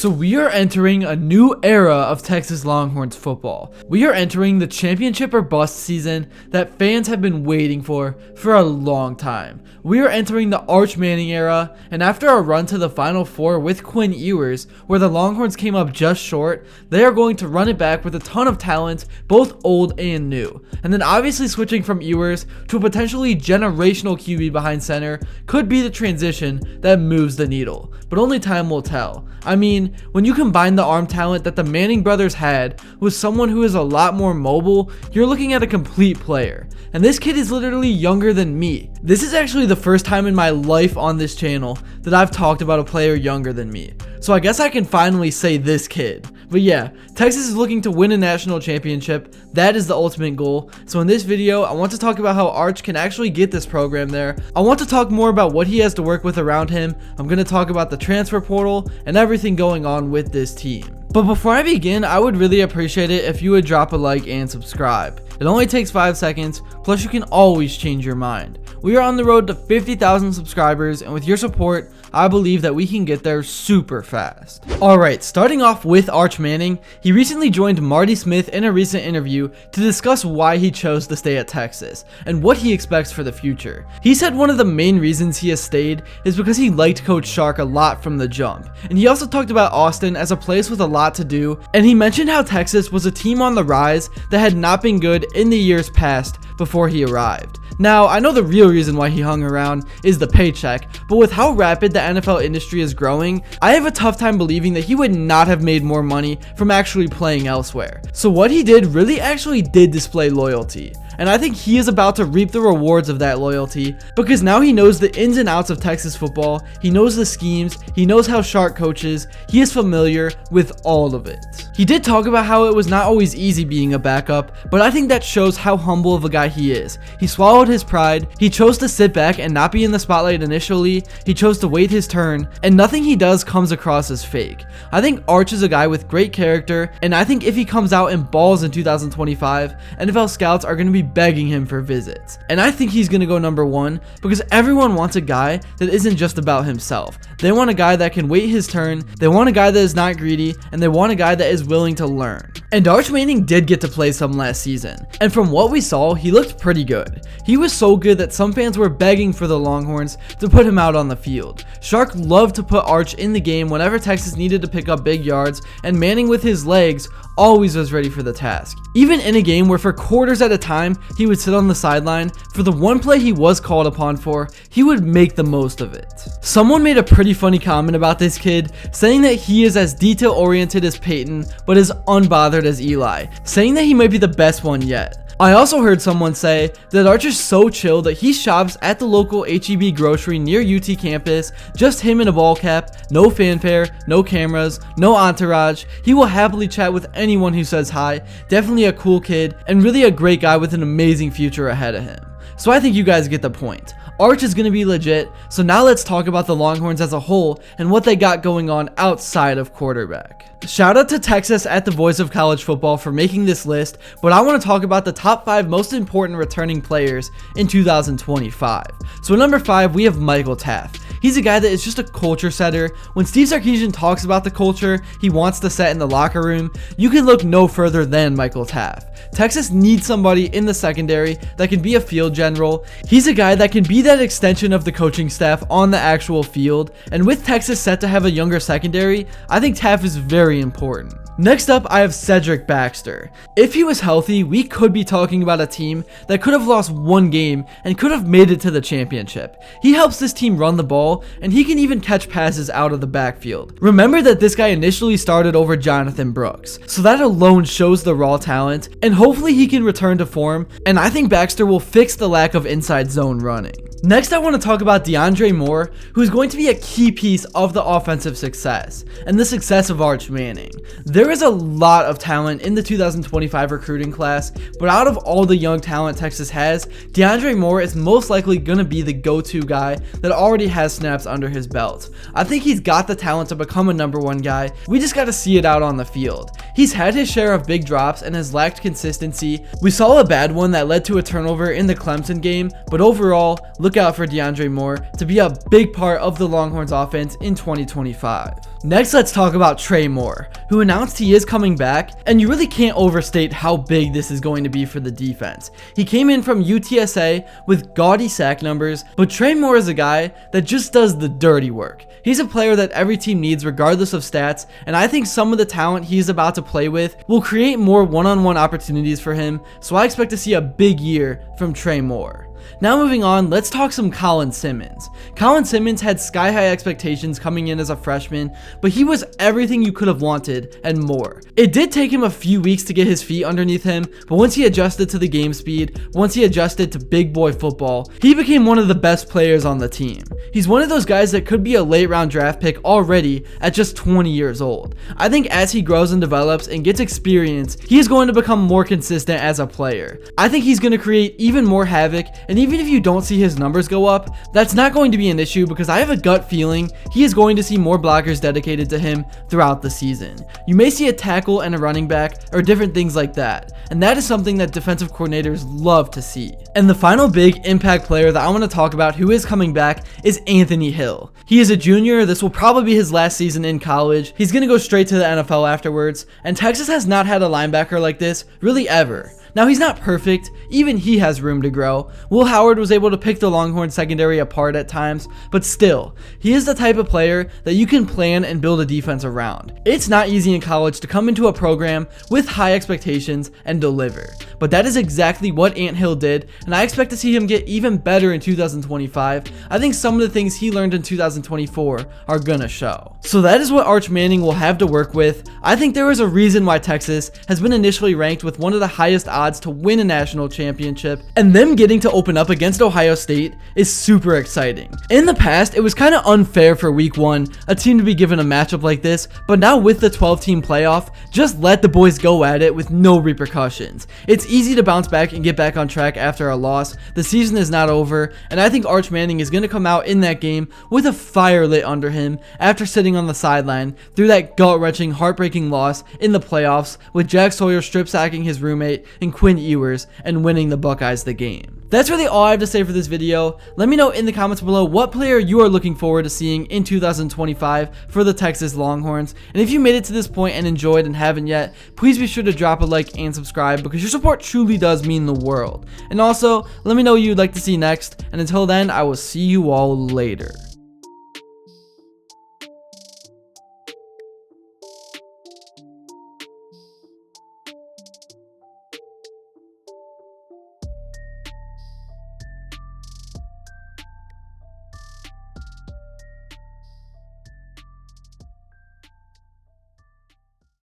So we are entering a new era of Texas Longhorns football. We are entering the championship or bust season that fans have been waiting for a long time. We are entering the Arch Manning era, and after a run to the Final Four with Quinn Ewers, where the Longhorns came up just short, they are going to run it back with a ton of talent, both old and new. And then obviously switching from Ewers to a potentially generational QB behind center could be the transition that moves the needle, but only time will tell. I mean, when you combine the arm talent that the Manning brothers had with someone who is a lot more mobile, you're looking at a complete player. And this kid is literally younger than me. This is actually the first time in my life on this channel that I've talked about a player younger than me. So I guess I can finally say this kid. But yeah, Texas is looking to win a national championship. That is the ultimate goal. So in this video, I want to talk about how Arch can actually get this program there. I want to talk more about what he has to work with around him. I'm going to talk about the transfer portal and everything going on with this team. But before I begin, I would really appreciate it if you would drop a like and subscribe. It only takes 5 seconds, plus you can always change your mind. We are on the road to 50,000 subscribers, and with your support, I believe that we can get there super fast. Alright, starting off with Arch Manning, he recently joined Marty Smith in a recent interview to discuss why he chose to stay at Texas, and what he expects for the future. He said one of the main reasons he has stayed is because he liked Coach Shark a lot from the jump, and he also talked about Austin as a place with a lot to do, and he mentioned how Texas was a team on the rise that had not been good in the years past before he arrived. Now, I know the real reason why he hung around is the paycheck, but with how rapid the NFL industry is growing, I have a tough time believing that he would not have made more money from actually playing elsewhere. So what he did really actually did display loyalty. And I think he is about to reap the rewards of that loyalty, because now he knows the ins and outs of Texas football, he knows the schemes, he knows how Shark coaches, he is familiar with all of it. He did talk about how it was not always easy being a backup, but I think that shows how humble of a guy he is. He swallowed his pride, he chose to sit back and not be in the spotlight initially, he chose to wait his turn, and nothing he does comes across as fake. I think Arch is a guy with great character, and I think if he comes out and balls in 2025, NFL scouts are going to be begging him for visits. And I think he's going to go number 1 because everyone wants a guy that isn't just about himself. They want a guy that can wait his turn, they want a guy that is not greedy, and they want a guy that is willing to learn. And Arch Manning did get to play some last season, and from what we saw, he looked pretty good. He was so good that some fans were begging for the Longhorns to put him out on the field. Shark loved to put Arch in the game whenever Texas needed to pick up big yards, and Manning with his legs always was ready for the task. Even in a game where for quarters at a time he would sit on the sideline, for the one play he was called upon for, he would make the most of it. Someone made a pretty funny comment about this kid, saying that he is as detail oriented as Peyton, but as unbothered as Eli, saying that he might be the best one yet. I also heard someone say that Arch is so chill that he shops at the local HEB grocery near UT campus, just him in a ball cap, no fanfare, no cameras, no entourage. He will happily chat with anyone who says hi, definitely a cool kid, and really a great guy with an amazing future ahead of him. So I think you guys get the point. Arch is going to be legit, so now let's talk about the Longhorns as a whole and what they got going on outside of quarterback. Shout out to Texas at the voice of college football for making this list, but I want to talk about the top 5 most important returning players in 2025. So at number 5, we have Michael Taft. He's a guy that is just a culture setter. When Steve Sarkisian talks about the culture he wants to set in the locker room, you can look no further than Michael Taft. Texas needs somebody in the secondary that can be a field general. He's a guy that can be that extension of the coaching staff on the actual field, and with Texas set to have a younger secondary, I think Taft is very important. Next up, I have Cedric Baxter. If he was healthy, we could be talking about a team that could have lost 1 game and could have made it to the championship. He helps this team run the ball, and he can even catch passes out of the backfield. Remember that this guy initially started over Jonathan Brooks, so that alone shows the raw talent, and hopefully he can return to form, and I think Baxter will fix the lack of inside zone running. Next, I want to talk about DeAndre Moore, who is going to be a key piece of the offensive success, and the success of Arch Manning. There is a lot of talent in the 2025 recruiting class, but out of all the young talent Texas has, DeAndre Moore is most likely going to be the go-to guy that already has snaps under his belt. I think he's got the talent to become a number 1 guy, we just got to see it out on the field. He's had his share of big drops and has lacked consistency. We saw a bad one that led to a turnover in the Clemson game, but overall, look out for DeAndre Moore to be a big part of the Longhorns offense in 2025. Next, let's talk about Trey Moore, who announced he is coming back, and you really can't overstate how big this is going to be for the defense. He came in from UTSA with gaudy sack numbers, but Trey Moore is a guy that just does the dirty work. He's a player that every team needs regardless of stats, and I think some of the talent he's about to play with will create more one-on-one opportunities for him, so I expect to see a big year from Trey Moore. Now moving on, let's talk some Colin Simmons. Colin Simmons had sky-high expectations coming in as a freshman, but he was everything you could have wanted and more. It did take him a few weeks to get his feet underneath him, but once he adjusted to the game speed, once he adjusted to big boy football, he became one of the best players on the team. He's one of those guys that could be a late round draft pick already at just 20 years old. I think as he grows and develops and gets experience, he is going to become more consistent as a player. I think he's going to create even more havoc, and even if you don't see his numbers go up, that's not going to be an issue because I have a gut feeling he is going to see more blockers dedicated to him throughout the season. You may see a tackle and a running back or different things like that, and that is something that defensive coordinators love to see. And the final big impact player that I want to talk about who is coming back is Anthony Hill. He is a junior. This will probably be his last season in college. He's going to go straight to the NFL afterwards, and Texas has not had a linebacker like this really ever. Now, he's not perfect, even he has room to grow. Will Howard was able to pick the Longhorns secondary apart at times, but still, he is the type of player that you can plan and build a defense around. It's not easy in college to come into a program with high expectations and deliver, but that is exactly what Ant Hill did, and I expect to see him get even better in 2025. I think some of the things he learned in 2024 are gonna show. So that is what Arch Manning will have to work with. I think there is a reason why Texas has been initially ranked with one of the highest odds to win a national championship, and them getting to open up against Ohio State is super exciting. In the past, it was kind of unfair for week 1, a team to be given a matchup like this, but now with the 12-team playoff, just let the boys go at it with no repercussions. It's easy to bounce back and get back on track after a loss. The season is not over, and I think Arch Manning is going to come out in that game with a fire lit under him after sitting on the sideline through that gut-wrenching, heartbreaking loss in the playoffs with Jack Sawyer strip sacking his roommate and Quinn Ewers and winning the Buckeyes the game. That's really all I have to say for this video. Let me know in the comments below what player you are looking forward to seeing in 2025 for the Texas Longhorns. And if you made it to this point and enjoyed and haven't yet, please be sure to drop a like and subscribe because your support truly does mean the world. And also, let me know what you'd like to see next. And until then, I will see you all later.